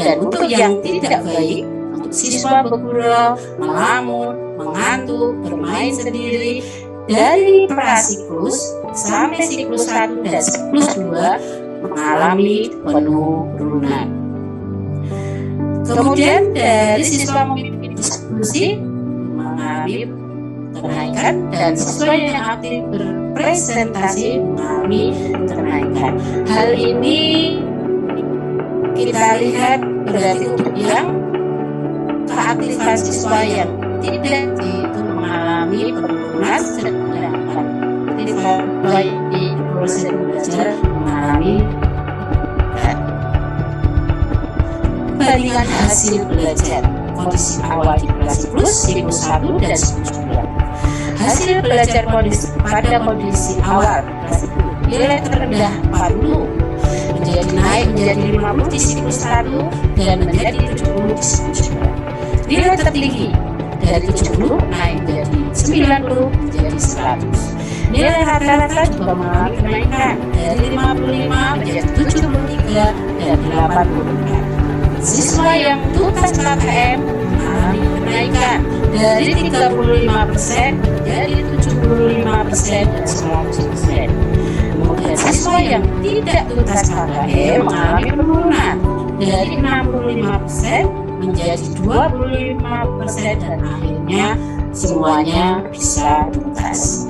Dan untuk yang tidak baik, untuk siswa bergurau, melamun, mengantuk, bermain sendiri, dari prasiklus sampai siklus 1 dan siklus 2 mengalami penurunan. Kemudian dari siswa memimpin diskusi mengalami kenaikan, dan siswa yang aktif berpresentasi mengalami kenaikan. Hal ini kita lihat berarti untuk yang keaktifan siswa yang tidak itu mengalami penurunan, sedangkan aktifan baik di proses belajar mengalami perbandingan hasil belajar kondisi awal di prasiklus siklus 1 dan siklus 2. Hasil belajar pada kondisi awal prasiklus nilai terendah 40 menjadi naik menjadi 50 di siklus 1 dan menjadi 70 di siklus 2. Nilai tertinggi dari 70 naik menjadi 90 menjadi 100. Nilai rata-rata juga mengalami kenaikan dari 55 menjadi 73 dan 84. Siswa yang tuntas KKM mengalami kenaikan dari 35% menjadi 75% dan 100%. Kemudian siswa yang tidak tuntas KKM mengalami penurunan dari 65% menjadi 25% dan akhirnya semuanya bisa tuntas.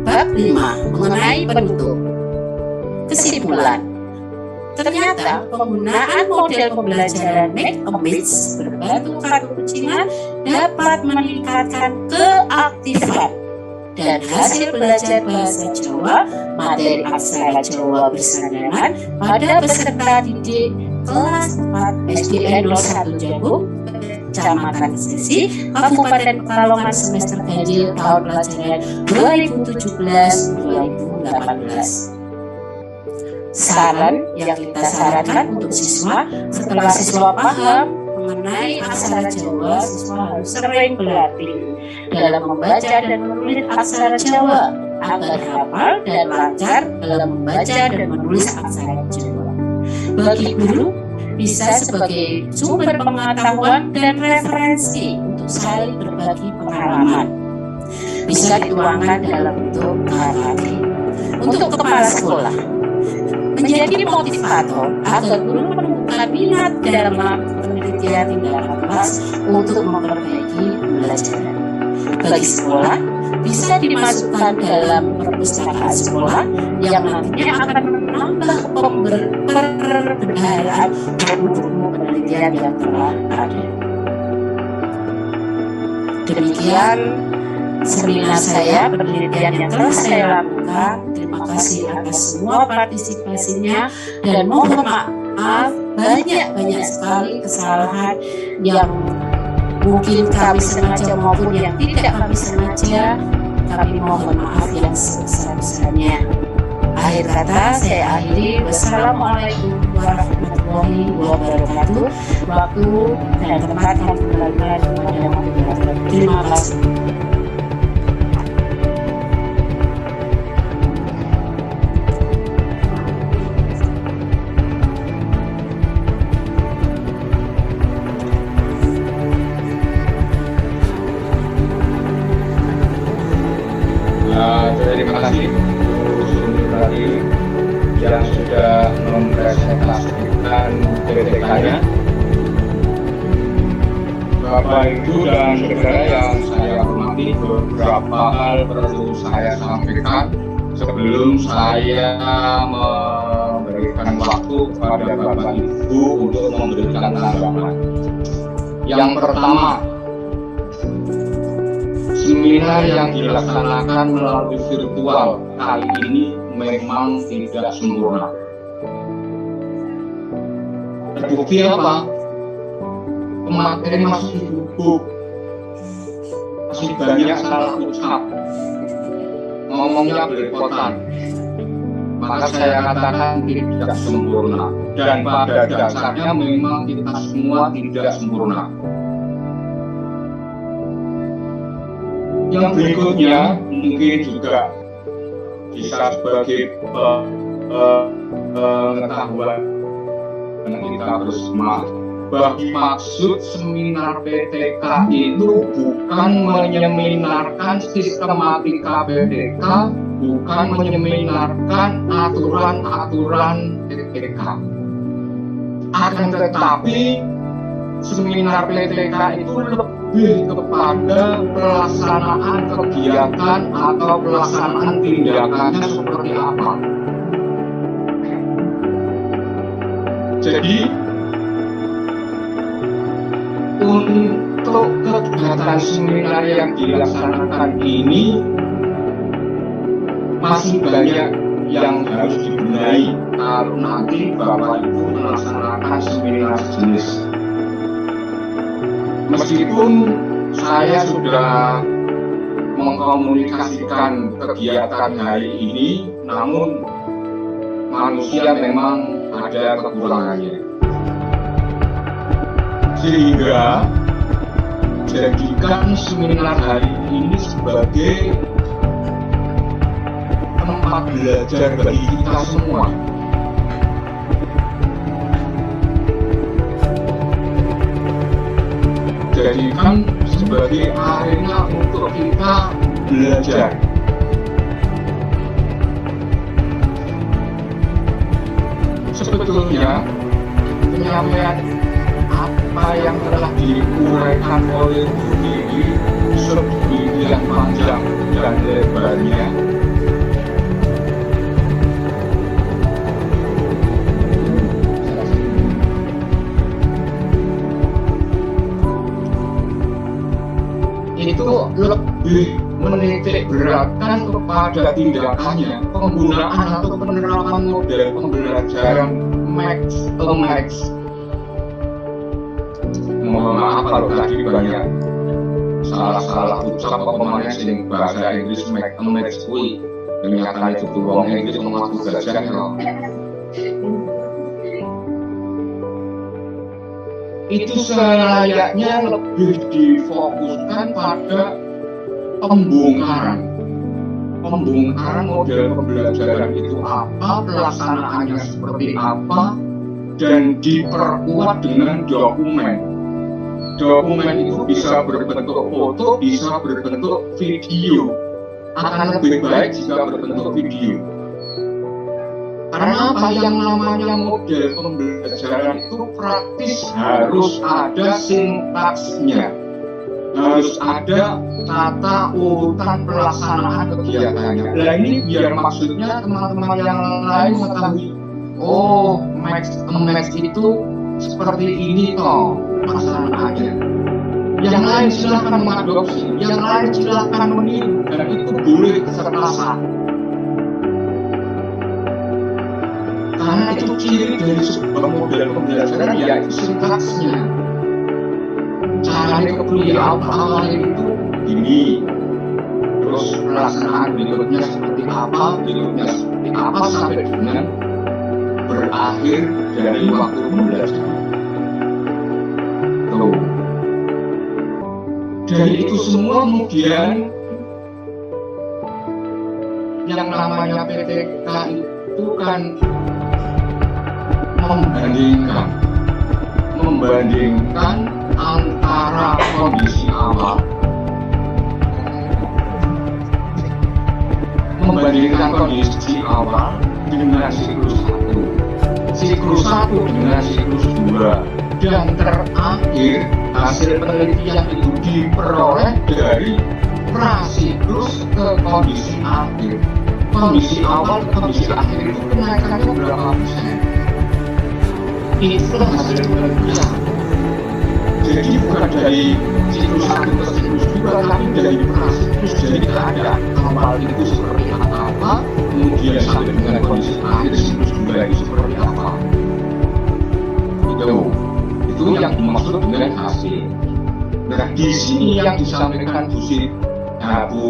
Bab 5 mengenai penutup. Kesimpulan. Ternyata penggunaan model pembelajaran make a mix berbentuk kartu kucingan dapat meningkatkan keaktifan dan hasil belajar bahasa Jawa materi aksara Jawa bersandaran pada peserta didik kelas 4 SDN 01 Jagung, Kecamatan Sesi, Kabupaten Pekalongan semester ganjil tahun pelajaran 2017-2018. Saran yang kita sarankan untuk siswa, setelah siswa paham mengenai aksara Jawa, siswa harus sering berlatih dalam membaca dan menulis aksara Jawa agar hafal dan lancar dalam membaca dan menulis aksara Jawa. Bagi guru, bisa sebagai sumber pengetahuan dan referensi untuk saling berbagi pengalaman. Bisa dituangkan dalam bentuk karya. Untuk kepala sekolah, menjadi motivator agar guru menemukan minat dalam melakukan penelitian tindakan kelas untuk memperbaiki pembelajaran. Bagi sekolah, bisa dimasukkan dalam perpustakaan sekolah yang nantinya akan menambah perbendaharaan buku-buku penelitian yang telah ada. Demikian seminar saya, penelitian yang telah saya lakukan. Terima kasih atas semua partisipasinya dan mohon maaf banyak sekali kesalahan yang mungkin kami sengaja maupun yang tidak kami sengaja. Kami mohon maaf yang sebesar-besarnya. Akhir kata saya akhiri. Wassalamualaikum warahmatullahi wabarakatuh. Waktu dan tempat yang diberikan kepada moderator. Terima kasih. Terima kasih tadi yang sudah mempresentasikan PPK-nya. Bapak Ibu dan saudara yang saya hormati, beberapa hal perlu saya sampaikan sebelum saya memberikan waktu kepada Bapak Ibu untuk memberikan tanggapan. Yang pertama, seminar yang dilaksanakan melalui virtual kali ini memang tidak sempurna. Terbukti apa? Pemateri masih gugup, masih banyak salah ucap, ngomongnya belepotan. Maka saya katakan tidak sempurna. Dan pada dasarnya memang kita semua tidak sempurna. Yang berikutnya mungkin juga bisa sebagai pengetahuan kita bersama bahwa maksud seminar PTK itu bukan menyeminarkan sistematika PTK, bukan menyeminarkan aturan-aturan PTK. Akan tetapi seminar PTK itu lebih kepada pelaksanaan kegiatan atau pelaksanaan tindakannya seperti apa. Jadi untuk kegiatan seminar yang dilaksanakan ini masih banyak yang harus dibenahi kalau nanti Bapak Ibu melaksanakan seminar sejenis. Meskipun saya sudah mengkomunikasikan kegiatan hari ini, namun manusia memang ada kekurangannya. Sehingga jadikan seminar hari ini sebagai tempat belajar bagi kita semua. Jadikan sebagai arena untuk kita belajar. Sebetulnya penyampaian apa yang telah diuraikan oleh Bu Dewi sedemikian panjang dan lebarnya, itu lebih menitik beratkan kepada tindakannya, penggunaan atau penerapan model pembelajaran max. Mohon maaf kalau tadi banyak salah ucap apa kemana sing bahasa Inggris max kuwi ternyata itu wong Inggris mengaku gajah loh. Itu selayaknya lebih difokuskan pada pembongkaran model pembelajaran itu apa, pelaksanaannya seperti apa, dan diperkuat dengan dokumen itu bisa berbentuk foto, bisa berbentuk video. Akan lebih baik jika berbentuk video. Karena apa, yang namanya model pembelajaran itu praktis harus ada sintaksnya, harus ada tata urutan pelaksanaan kegiatannya. Nah ini biar maksudnya teman-teman yang lain mengetahui, oh max itu seperti ini toh pelaksanaannya. Yang lain silakan mengadopsi, yang lain silakan meniru, dan itu boleh serta sah. Karena itu ciri dari sebuah model pembelajaran, yaitu sintaksnya. Caranya kuliah awalnya itu ini, terus pelaksanaan berikutnya seperti apa, sampai dengan berakhir dari waktu pembelajaran. Tuh. Dari itu semua kemudian yang namanya PTK itu kan membandingkan antara kondisi awal, dengan siklus 1 dengan siklus 2, dan terakhir hasil penelitian itu diperoleh dari prasiklus ke kondisi akhir. Kondisi awal ke kondisi akhir itu kenaikannya berapa persen? Itu hasil penelitian. Jadi bukan dari siklus 1 ke siklus 2, tapi dari prasiklus. Jadi keadaan awal itu seperti apa, kemudian sampai dengan kondisi akhir siklus 2 itu seperti apa. Itu yang dimaksud dengan hasil. Nah, di sini yang disampaikan Bu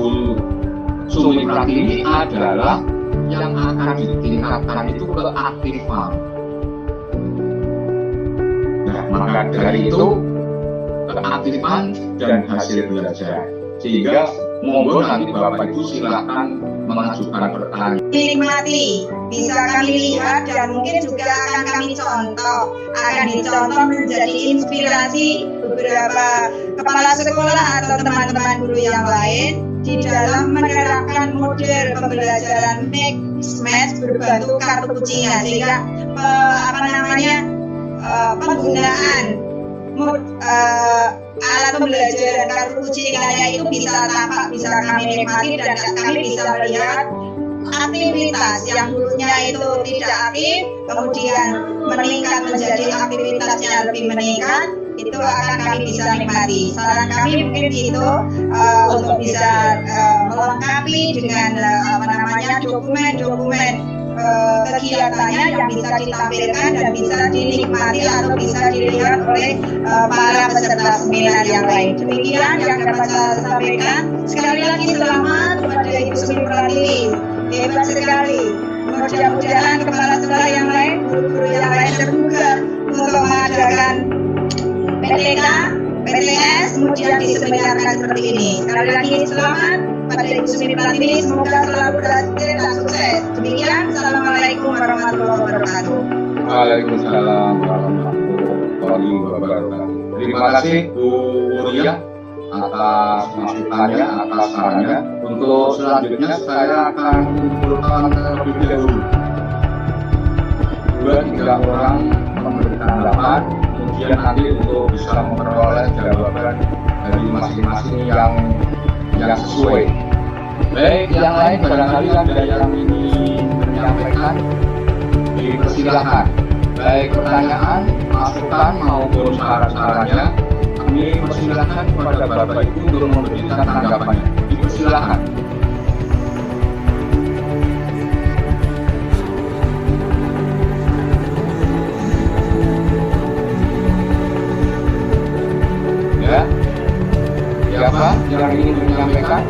Sumi Pratiwi adalah yang akan ditingkatkan itu keaktifan. Nah, maka dari itu keaktifan dan hasil belajar, sehingga Monggo nanti Bapak Ibu silakan mengajukan pertanyaan. Dinikmati, bisa kami lihat dan mungkin juga akan kami contoh, akan dicontoh menjadi inspirasi beberapa kepala sekolah atau teman-teman guru yang lain di dalam menerapkan model pembelajaran mix match berbentuk kartu kucingan, sehingga penggunaan alat pembelajaran kartu kucingannya itu bisa tampak, bisa kami nikmati, dan kami bisa melihat aktivitas yang dulunya itu tidak aktif kemudian meningkat menjadi aktivitasnya lebih meningkat, itu akan kami bisa nikmati. Saran kami mungkin itu untuk bisa melengkapi dengan dokumen-dokumen kegiatannya yang bisa ditampilkan dan bisa dinikmati atau bisa dilihat oleh para peserta seminar yang lain. Demikian yang dapat saya sampaikan. Sekali lagi selamat kepada Ibu Sumi Pratiwi, hebat sekali. Mudah-mudahan kepala sekolah yang lain, guru-guru yang lain terbuka untuk mengadakan PTK, PTS, kemudian diseminarkan seperti ini. Sekali lagi selamat pada Ibu Sumi Pratiwi, semoga selalu berhasil dan sukses. Demikian, Assalamualaikum warahmatullahi wabarakatuh. Waalaikumsalam warahmatullahi wabarakatuh. Terima kasih Bu Uria atas masukannya, atas sarannya. Untuk selanjutnya saya akan kumpulkan terlebih dahulu 2-3 orang memberikan tanggapan, kemudian nanti untuk bisa memperoleh jawaban dari masing-masing yang sesuai. Baik, yang lain barangkali ada yang ingin menyampaikan, dipersilahkan. Baik pertanyaan, masukan maupun saran-sarannya, kami persilahkan kepada Bapak Ibu untuk memberikan tanggapannya. Dipersilahkan. Ya, siapa yang ingin menyampaikan?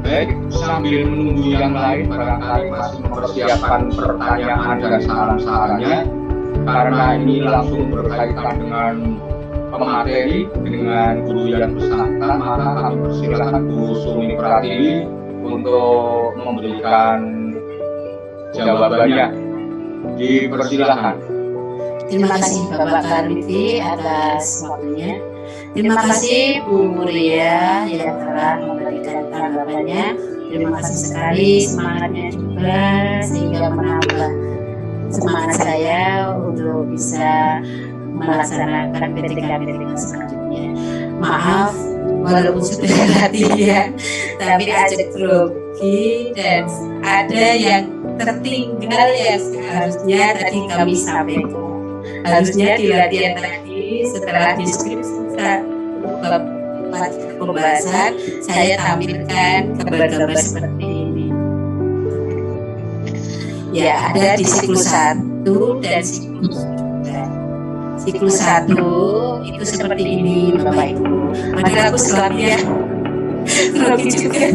Baik, sambil menunggu yang lain barangkali masih mempersiapkan pertanyaan dan saran-sarannya, karena ini langsung berkaitan dengan pemateri, dengan guru yang bersangkutan, maka kami persilakan Bu Sumi Pratiwi untuk memberikan jawabannya. Dipersilakan. Terima kasih Bapak Karwiti atas waktunya. Terima kasih Bu Muria yang telah memberikan tanggapannya. Terima kasih sekali semangatnya juga, sehingga menambah semangat saya untuk bisa melaksanakan PTK-PTK selanjutnya. Maaf walaupun sudah latihan, tapi ajak grogi dan ada yang tertinggal yang seharusnya tadi kami sampaikan. Harusnya di latihan tadi setelah deskripsi pembahasan saya tampilkan gambar-gambar seperti ini. Ya, ada di siklus 1 dan siklus 2. Siklus 1 itu seperti ini Bapak Ibu. Padahal aku latihan grogi juga.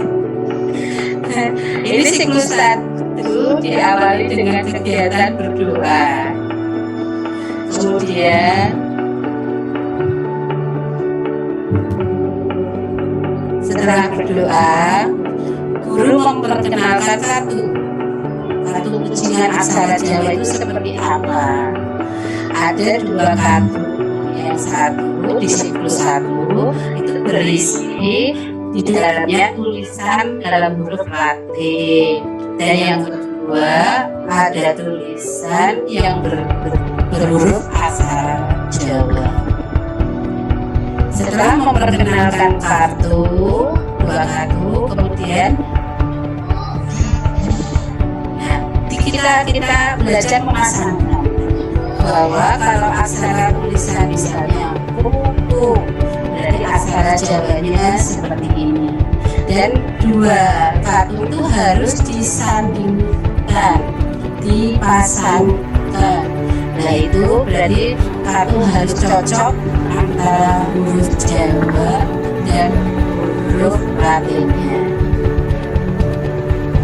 Ini siklus 1 diawali dengan kegiatan berdoa. Kemudian setelah berdoa, guru memperkenalkan kartu kucingan aksara Jawa itu seperti apa. Ada 2 kartu. Yang satu di siklus 1 itu berisi di dalamnya tulisan dalam huruf Latin, dan yang kedua ada tulisan yang berhuruf aksara Jawa. Setelah memperkenalkan dua kartu, kemudian kita belajar memasangkan bahwa kalau aksara tulisan misalnya kuku, berarti aksara Jawanya seperti ini, dan 2 kartu itu harus disandingkan, dipasangkan. Nah itu berarti kartu harus cocok antara huruf Jawa dan huruf Latinnya.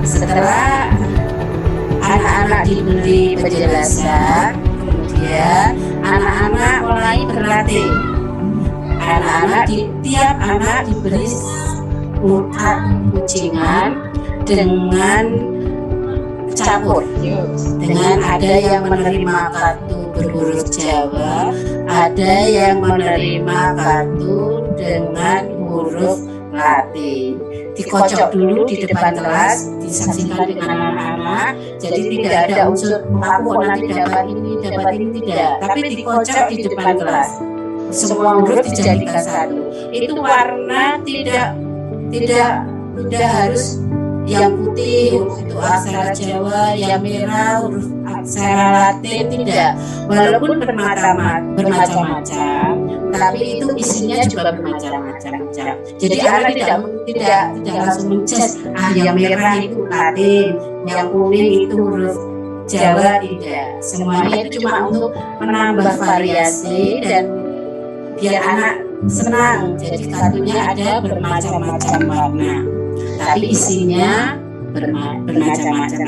Setelah anak-anak diberi penjelasan, kemudian anak-anak mulai berlatih. Tiap anak diberi ujian dengan campur, dengan ada yang menerima kartu berhuruf Jawa, ada yang menerima kartu dengan huruf Latin. Dikocok dulu di depan kelas, disaksikan dengan anak-anak. Jadi tidak ada unsur aku nanti dapat ini tidak, tapi dikocok di depan kelas. Semua huruf dijadikan satu. Itu warna tidak harus yang putih huruf itu aksara Jawa, yang merah huruf aksara Latin, tidak. Walaupun bermacam-macam, tapi itu isinya juga bermacam-macam. Jadi anak tidak langsung menjudge yang merah itu Latin, yang kuning itu huruf Jawa, tidak. Semuanya itu cuma untuk menambah variasi dan biar anak senang. Jadi kartunya ada bermacam-macam warna, tapi isinya bermacam-macam.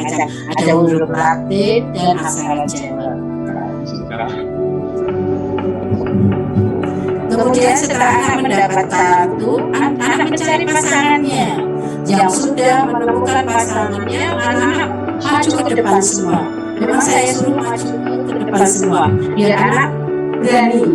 Ada huruf Latin dan aksara Jawa. Kemudian setelah anak mendapat kartu, anak mencari pasangannya. Yang sudah menemukan pasangannya, anak maju ke depan semua. Memang saya suruh maju ke depan semua, biar anak berani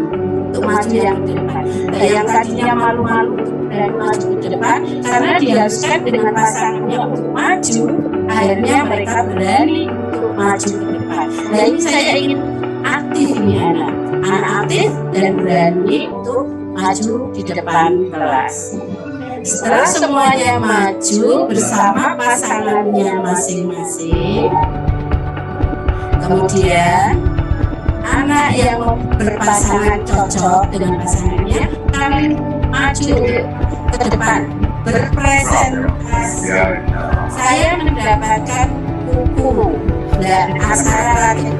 untuk maju yang ke depan. Yang tadinya malu-malu dan maju ke depan, karena diharuskan dengan pasangannya untuk maju, akhirnya mereka berani untuk maju ke depan. Nah, ini saya ingin aktif ini anak aktif dan berani untuk maju di depan kelas. Setelah semuanya maju bersama pasangannya masing-masing, kemudian anak yang berpasangan cocok dengan pasangannya kami maju ke depan berpresentasi. Saya mendapatkan buku dan aksara Latin.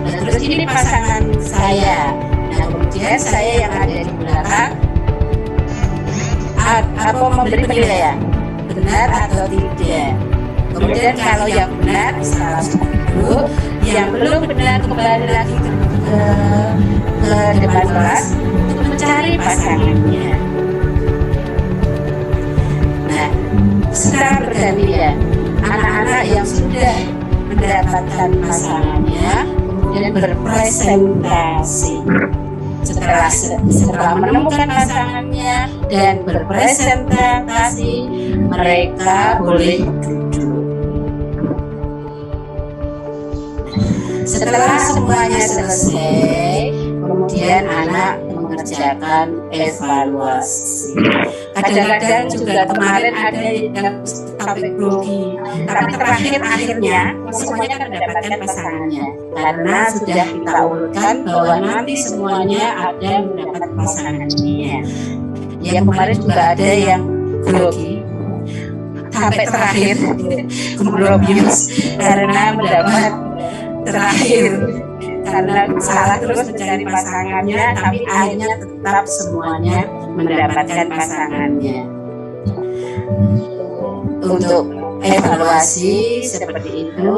Nah, terus ini pasangan saya. Nah, kemudian saya yang ada di belakang memberi penilaian benar atau tidak. Kemudian kalau yang benar salah dulu, yang belum benar kembali lagi ke depan kelas untuk mencari pasangannya. Nah, secara bergantian anak-anak yang sudah mendapatkan pasangannya kemudian berpresentasi. Setelah menemukan pasangannya dan berpresentasi, mereka boleh duduk. Setelah semuanya selesai, kemudian anak mengerjakan evaluasi. Kadang-kadang juga kemarin ada yang sampai grogi, tapi akhirnya semuanya mendapatkan pasangannya, karena sudah kita urutkan bahwa nanti semuanya ada mendapat pasangannya. Yang kemarin juga ada yang grogi sampai terakhir grogius karena mendapat terakhir, karena salah terus mencari pasangannya, tapi akhirnya tetap semuanya mendapatkan pasangannya. Untuk evaluasi seperti itu,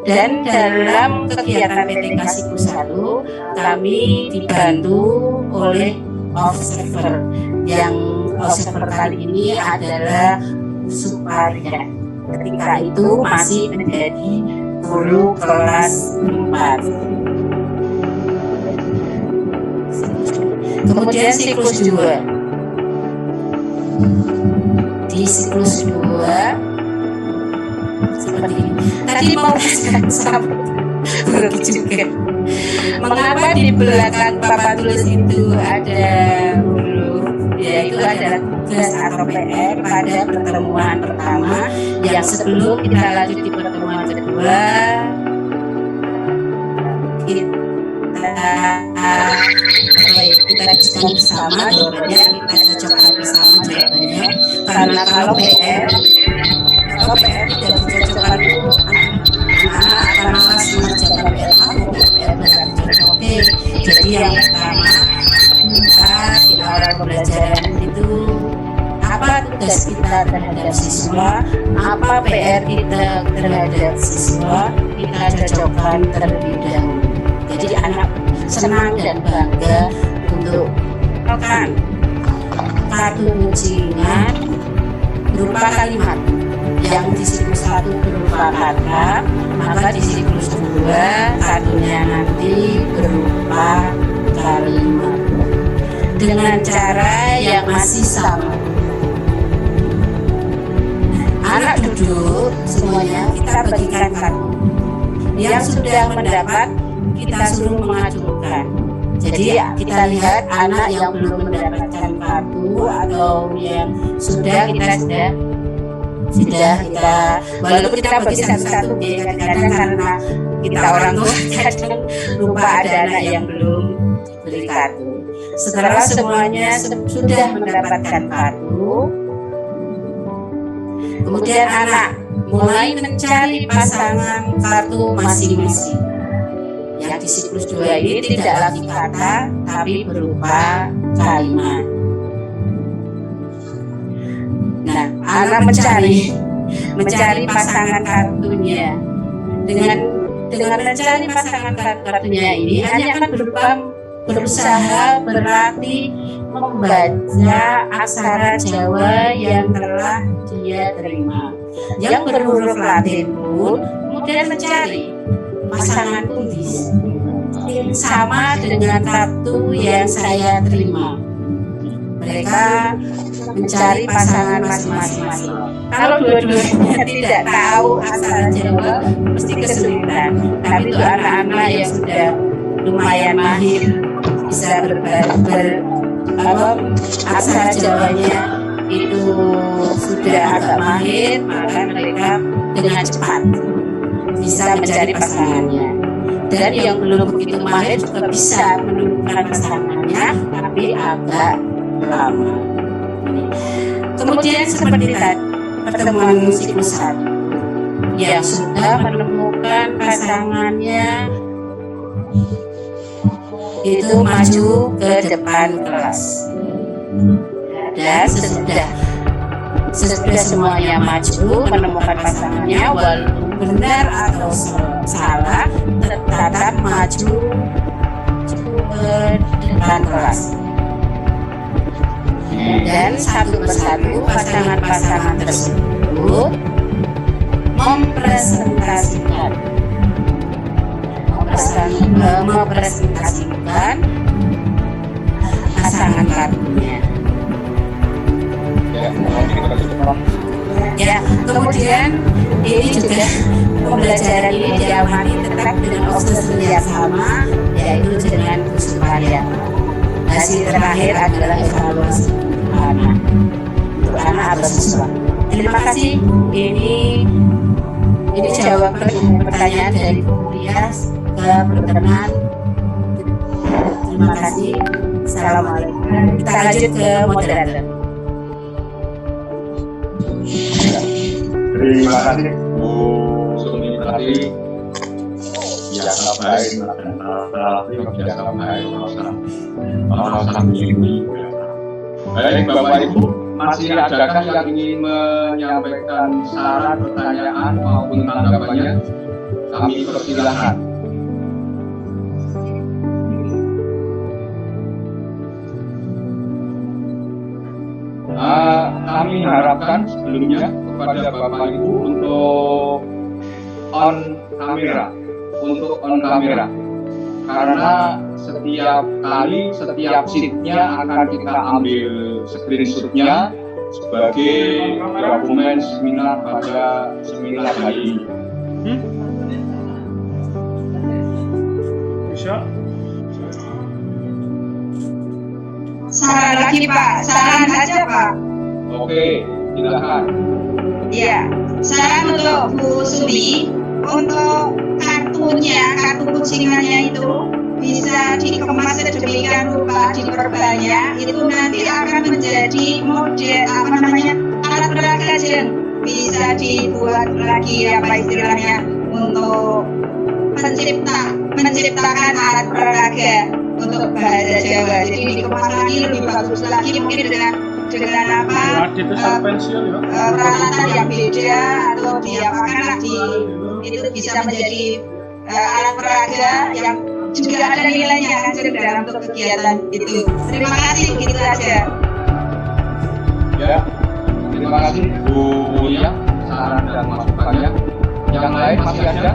dan dalam kegiatan PTK Siku 1 kami dibantu oleh observer. Yang observer kali ini adalah Suparia. Ketika itu masih menjadi guru kelas 4. Kemudian siklus 2. Di siklus 2 seperti ini. Tadi mau sama juga. Mengapa di belakang papan tulis itu ada huruf, yaitu adalah tugas atau PR pada pertemuan pertama, yang sebelum kita lanjut di pertemuan kedua kita diskusikan bersama jawabannya, kita cocokkan bersama jawabannya, karena kalau PR tidak dicocokkan itu anak akan malas mengerjakan PR kamu, PR tidak dicocokin. Jadi yang pertama kita di awal pembelajaran itu apa tugas kita terhadap siswa, apa PR kita terhadap siswa, kita depan terlebih dahulu. Jadi anak senang dan bangga untuk melakukan kartu ujian berupa kalimat. Yang di siklus 1 berupa kata, maka di siklus 2 kartunya nanti berupa kalimat dengan cara yang masih sama. Anak duduk semuanya, kita bagikan kartu. Yang sudah mendapat kita suruh mengajukan. Jadi kita lihat anak yang belum mendapatkan kartu atau yang sudah kita walaupun kita bagi satu-satu, kadang-kadang karena kita orang tua kadang lupa ada anak yang belum beli kartu. Setelah semuanya sudah mendapatkan kartu, kemudian anak mulai mencari pasangan kartu masing-masing. Yang di siklus 2 ini tidak lagi kata, tapi berupa kalimat. Nah, anak mencari pasangan kartunya. Dengan mencari pasangan kartunya ini, hanya akan berusaha berlatih membaca aksara Jawa yang telah dia terima. Yang berhuruf Latin pun kemudian mencari pasangan tulis sama dengan kartu yang saya terima. Mereka mencari pasangan masing-masing. Kalau dua-duanya tidak tahu aksara Jawa, mesti kesulitan. Tapi itu anak-anak yang sudah lumayan mahir, bisa aksara Jawanya itu sudah agak mahir, maka mereka dengan cepat bisa mencari pasangannya. Dan yang belum begitu mahir juga bisa menemukan pasangannya, tapi agak lama. Kemudian seperti tadi pertemuan siklus 1 yang sudah menemukan pasangannya itu maju ke depan kelas, dan sesudah semuanya maju menemukan pasangannya, walaupun benar atau salah tetap maju ke depan kelas. Dan satu persatu pasangan-pasangan tersebut mempresentasikan pasangan kartunya. Ya, kemudian ini juga pembelajaran ini diawali tetap dengan obsesi yang sama, yaitu dengan kesukaan. Hasil terakhir adalah evaluasi anak untuk anak atau siswa. Terima kasih. Ini jawaban pertanyaan dari Rias ke perkenalan. Terima kasih. Assalamualaikum. Kita lanjut ke moderator. Terima kasih Bu Sumiati. Ya, baik, biasa baik, baik Bapak Ibu, masih adakah yang ingin menyampaikan saran, pertanyaan maupun tanggapannya? Kami persilahkan. Kami harapkan sebelumnya kepada Bapak Ibu untuk on kamera, karena setiap sheet-nya akan kita ambil screenshot-nya sebagai dokumen seminar pada seminar hari ini. Bisa? Saran lagi Pak, saran aja Pak. Oke, silakan. Iya, saran untuk Bu Sumi, untuk kartu kucingannya itu bisa dikemas sedemikian rupa, diperbanyak, itu nanti akan menjadi model alat peraga jeng, bisa dibuat lagi istilahnya untuk menciptakan alat peraga untuk bahasa Jawa. Jadi dikemas lagi lebih bagus lagi, mungkin dengan peralatan yang beda atau diapakan lagi, itu bisa menjadi alat peraga yang juga ada nilainya kan dalam untuk kegiatan itu. Terima kasih, begitu aja. Ya, terima kasih Bu Mulia saran dan masukannya. Yang lain masih ada?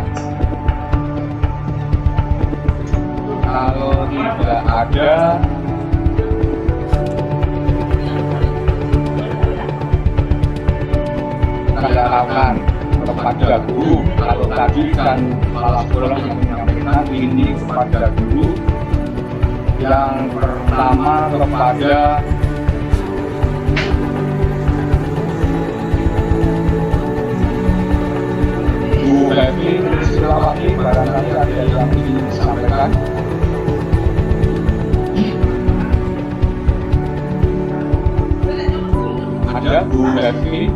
Kalau tidak ada, kita harapkan kepada guru. Kalau tadi kan kepala sekolah yang menyampaikan ini kepada guru. Yang pertama kepada Bu Devi Trisnawati, barangkali ada yang ingin disampaikan. Ada Bu Devi.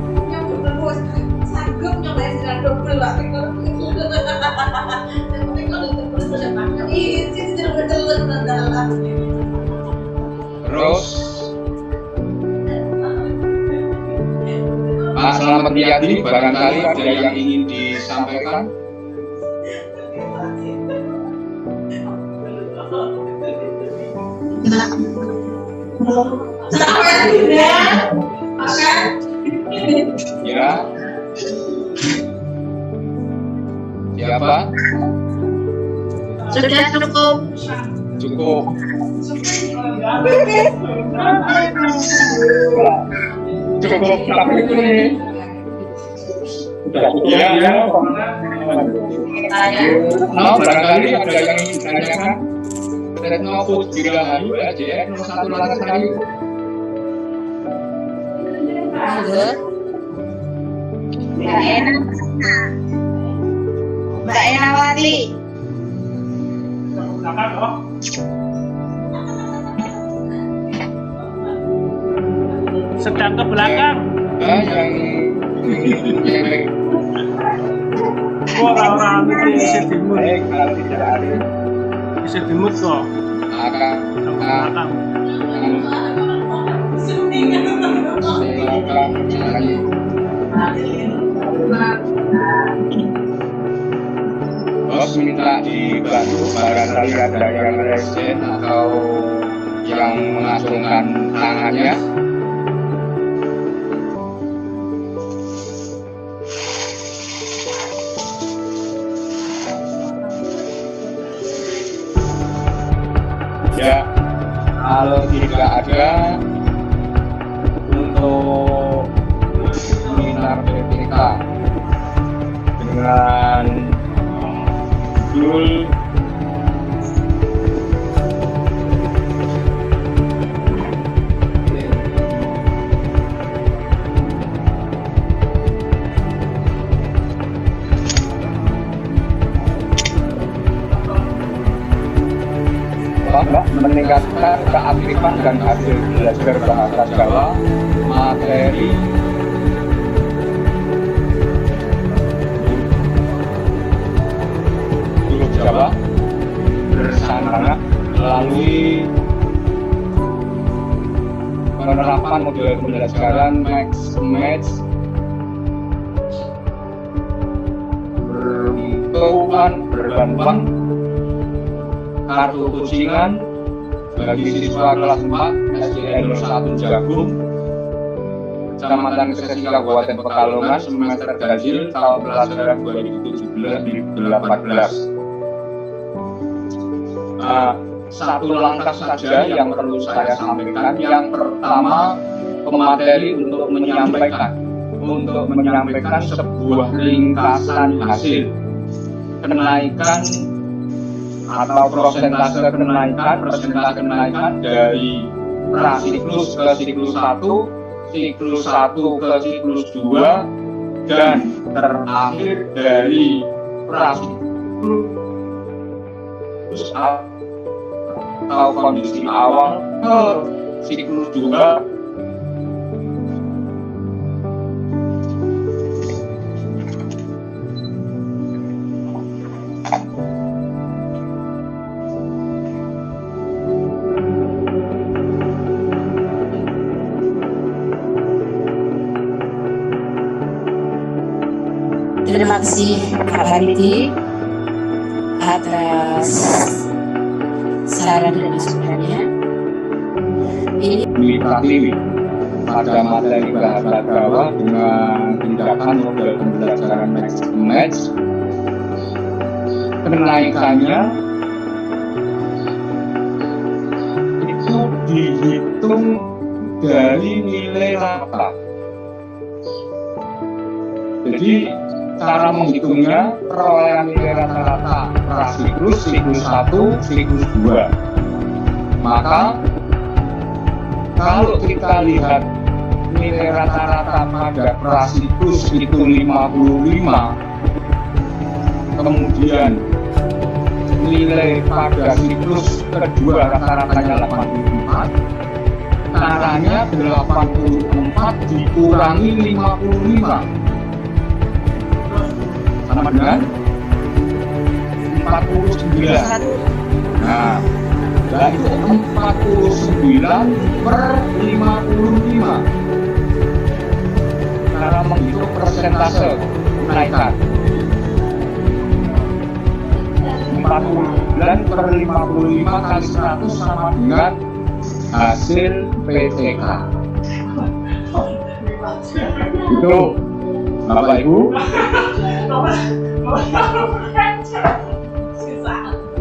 Terus Pak Slamet Riyadi, barangkali ada yang ingin disampaikan. Ya. Siapa? Sudah cukup. Cukup. Cukup tapi ini. Ya, ya. Nah, barangkali ada yang ingin ditanyakan. Retno Putirahayu, JN 01 Lancasayu. Mbak Enawati. Sedang ke belakang. Yang Orang itu isi dimut. baik kalau tidak ada. Isi dimut kok. Akan Belakang. Bos minta dibantu, barangkali ada yang resen atau yang mengacungkan tangannya. Ya, kalau tidak ada, untuk seminar PPK dengan judul meningkatkan keaktifan dan hasil belajar bahasa Jawa materi huruf Jawa bersama melalui penerapan model pembelajaran Max Match berbantuan kartu kucingan bagi siswa kelas 4 SDN 01 Jagung, Kecamatan Kesesi Kabupaten Pekalongan, semester ganjil tahun pelajaran 2017-2018. Satu langkah saja yang perlu saya sampaikan. Yang pertama, pemateri untuk menyampaikan sebuah ringkasan hasil kenaikan atau persentase kenaikan dari prasiklus ke siklus 1, siklus 1 ke siklus 2, dan terakhir dari prasiklus atau kondisi awal ke siklus 2. Terima kasih Pak Hariti. atas saran dan masukannya. Ini Pratiwi pada materi bahasa Jawa dengan tindakan model pembelajaran match kenaikannya itu dihitung dari nilai rata. Jadi cara menghitungnya perolehan nilai rata-rata prasiklus, siklus 1, siklus 2. Maka kalau kita lihat nilai rata-rata pada prasiklus itu 55, kemudian nilai pada siklus kedua rata-ratanya 84, caranya 84 dikurangi 55 sama dengan 49. Nah, dan itu 49 per 55. Cara menghitung persentase kenaikan 49 per 55 kali 100 sama dengan hasil PTK. Itu Bapak Ibu,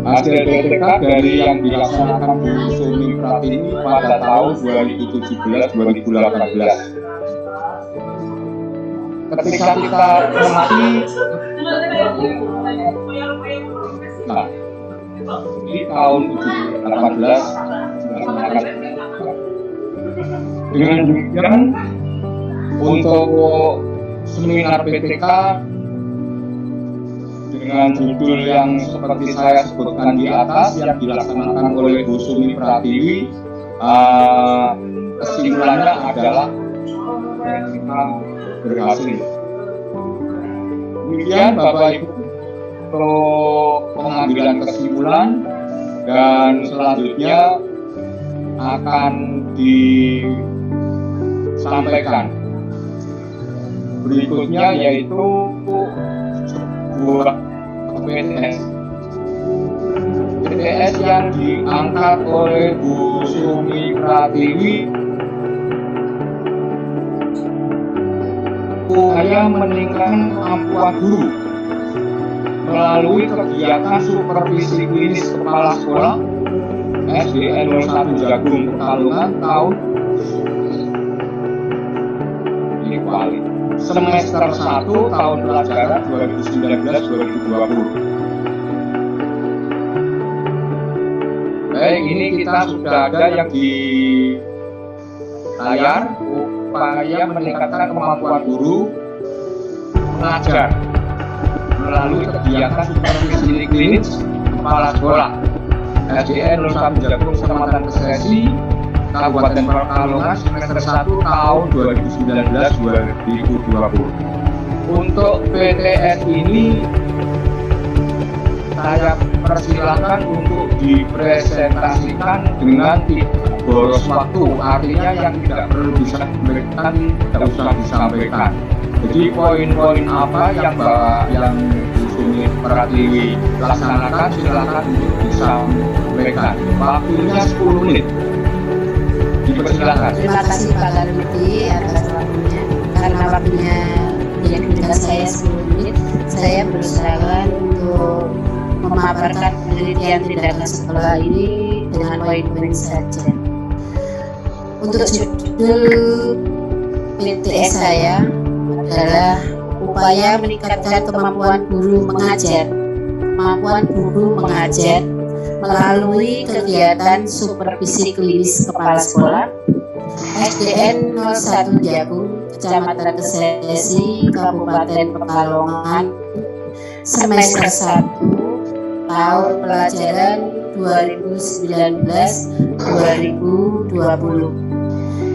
hasil PTK dari yang dilaksanakan Bu Sumi Pratiwi pada tahun 2017-2018. Ketika kita mengamati, nah, di tahun 2018 dengan demikian untuk seminar PTK dengan judul yang seperti saya sebutkan di atas yang dilaksanakan oleh Bu Sumi Pratiwi, kesimpulannya adalah kita berhasil. Kemudian Bapak Ibu untuk pengambilan kesimpulan dan selanjutnya akan disampaikan berikutnya, yaitu sebuah PTS yang diangkat oleh Bu Sumi Pratiwi upaya meningkatkan kemampuan guru melalui kegiatan supervisi klinis kepala sekolah SDN 01 Jagung Pekalongan tahun ini kali semester 1 tahun pelajaran 2019-2020. Baik, ini kita sudah ada yang di layar, upaya meningkatkan kemampuan guru mengajar melalui kegiatan supervisi klinis kepala sekolah SDN 01 Jagung Kecamatan Kesesi Kabupaten Pekalongan semester 1 tahun 2019-2020. Untuk PTS ini saya persilakan untuk dipresentasikan dengan tidak boros waktu, artinya yang tidak perlu disampaikan tidak usah disampaikan. Jadi poin-poin apa yang Bu Sumi Pratiwi laksanakan silakan untuk disampaikan. Waktunya 10 menit. Dipersilakan. terima kasih Pak Garudi atas waktunya. Karena waktunya yang diberikan saya 10 menit, saya berusaha untuk memaparkan penelitian tindakan sekolah ini dengan poin-poin saja. Untuk judul PTS saya adalah upaya meningkatkan kemampuan guru mengajar melalui kegiatan supervisi klinis kepala sekolah SDN 01 Jagung Kecamatan Kesesi Kabupaten Pekalongan semester 1 tahun pelajaran 2019-2020.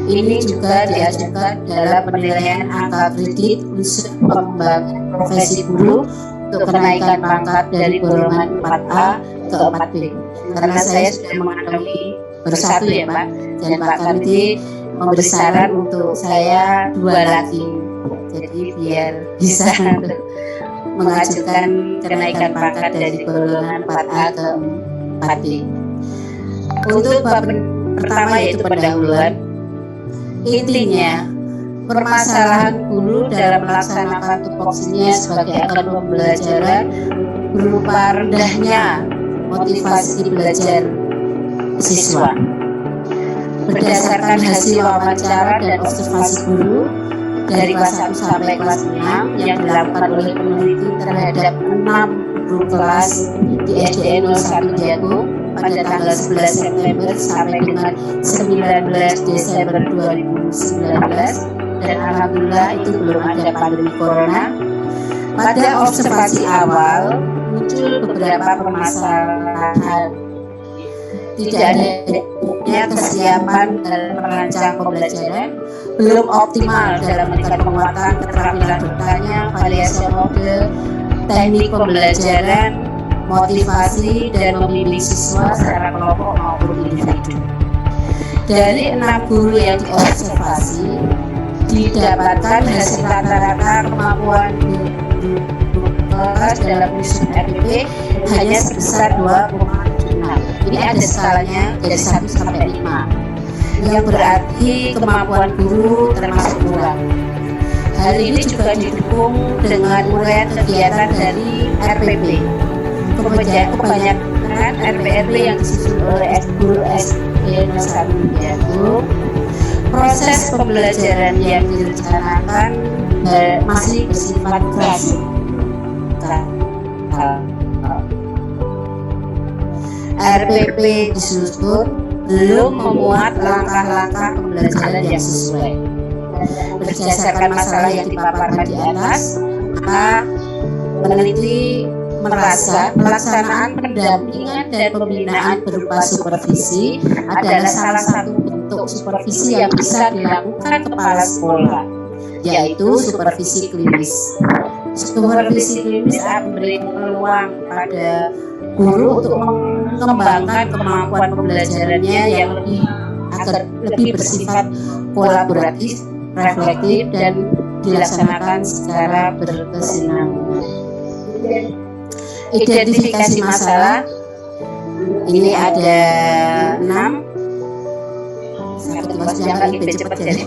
Ini juga diajukan dalam penilaian angka kredit unsur pengembangan profesi guru untuk kenaikan pangkat dari golongan 4A ke 4B. Karena saya sudah mengantongi bersatu ya Pak, dan Pak Kanti memberi saran untuk saya 2 lagi. Jadi biar bisa mengajukan kenaikan pangkat dari golongan 4A ke 4B. Untuk bab pertama yaitu pendahuluan, intinya permasalahan guru dalam melaksanakan tupoksinya sebagai akar pembelajaran berupa rendahnya motivasi belajar siswa. Berdasarkan hasil wawancara dan observasi guru dari kelas 1 sampai kelas 6 yang dilakukan oleh peneliti terhadap 6 guru kelas di SDN 01 Jagung pada tanggal 11 September sampai dengan 19 Desember 2019, dan alhamdulillah itu belum ada pandemi corona. Pada observasi awal muncul beberapa permasalahan. Tidak adanya kesiapan dalam merancang pembelajaran, belum optimal dalam meningkatkan penguatan keterampilan bertanya, variasi mode, teknik pembelajaran, motivasi dan membimbing siswa secara kelompok maupun individu. Dari 6 guru yang diobservasi, didapatkan hasil rata-rata kemampuan guru kelas dalam menyusun RPP hanya sebesar 2,6. Ini ada skalanya dari 1 sampai 5, yang berarti kemampuan guru termasuk kurang. Hal ini juga didukung dengan uraian kegiatan dari RPP. Kebanyakan RPP yang disusun oleh guru SDN 01 Jagung, proses pembelajaran yang direncanakan masih bersifat klasik. RPP disusun belum memuat langkah-langkah pembelajaran yang sesuai. Berdasarkan masalah yang dipaparkan di atas, maka peneliti merasa pelaksanaan pendampingan dan pembinaan berupa supervisi adalah salah satu bentuk supervisi yang bisa dilakukan kepala sekolah, yaitu supervisi klinis. Supervisi klinis akan memberi peluang pada guru untuk mengembangkan kemampuan pembelajarannya yang lebih bersifat kolaboratif, reflektif, dan dilaksanakan secara berkesinambungan. Identifikasi masalah ini ada 6. Ini cepat jadi.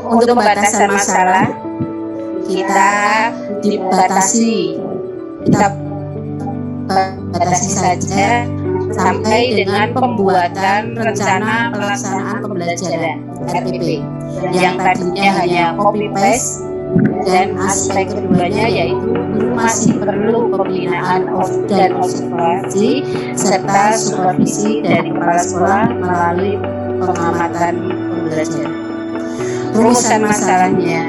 Untuk pembatasan masalah kita batasi saja sampai dengan pembuatan rencana pelaksanaan pembelajaran RPP yang tadinya hanya copy paste, dan aspek keduanya yaitu guru masih perlu pembinaan dan observasi serta supervisi dari kepala sekolah melalui pengamatan pembelajaran. Rumusan masalahnya,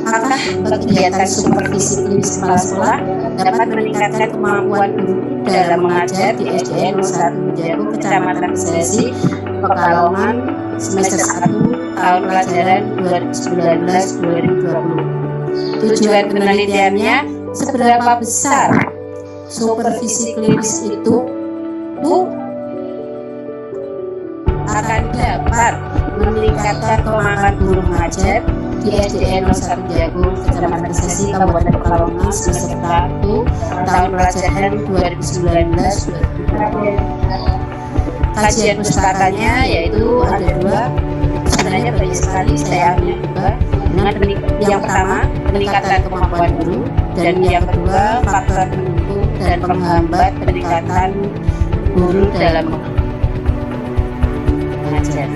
apakah kegiatan supervisi klinis kepala sekolah dapat meningkatkan kemampuan guru dalam mengajar di SDN 01 Jagung, Kecamatan Sesi, Pekalongan, semester 1 tahun pelajaran 2019-2020. Tujuan penelitiannya, seberapa besar supervisi klinis itu akan dapat meningkatkan kemampuan guru mengajar di SDN 01 Jagung, Kecamatan Sesi, Kabupaten Pekalongan, semester 1 tahun pelajaran 2019-2020. Kajian pustakanya yaitu ada 2, sebenarnya banyak sekali, saya ambil 2. Dengan yang pertama, peningkatan kemampuan guru, dan yang kedua, faktor pendukung dan penghambat peningkatan guru dalam mengajar.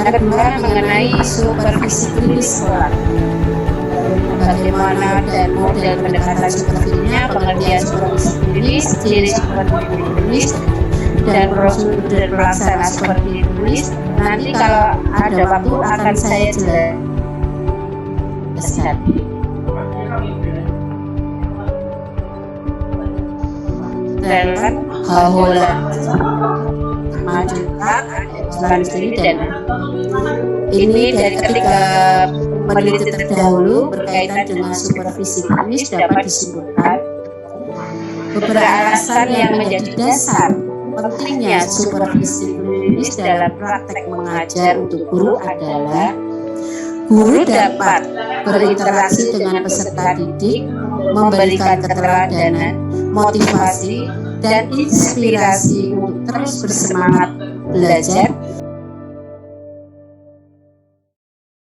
Yang kedua, mengenai supervisi klinis sekolah. Bagaimana dan model pendekatan supervisinya, pengertian supervisi klinis, ciri supervisi klinis, dan prosedur pelaksanaan supervisi klinis. Nanti kalau ada waktu akan saya jelaskan. Dan Haholan Majukan sendiri, dan ini dari ketiga peneliti terdahulu berkaitan dengan supervisi klinis dapat disimpulkan beberapa alasan yang menjadi dasar pentingnya supervisi klinis dalam praktek mengajar untuk guru adalah guru dapat berinteraksi dengan peserta didik, memberikan keteladanan, motivasi, dan inspirasi untuk terus bersemangat belajar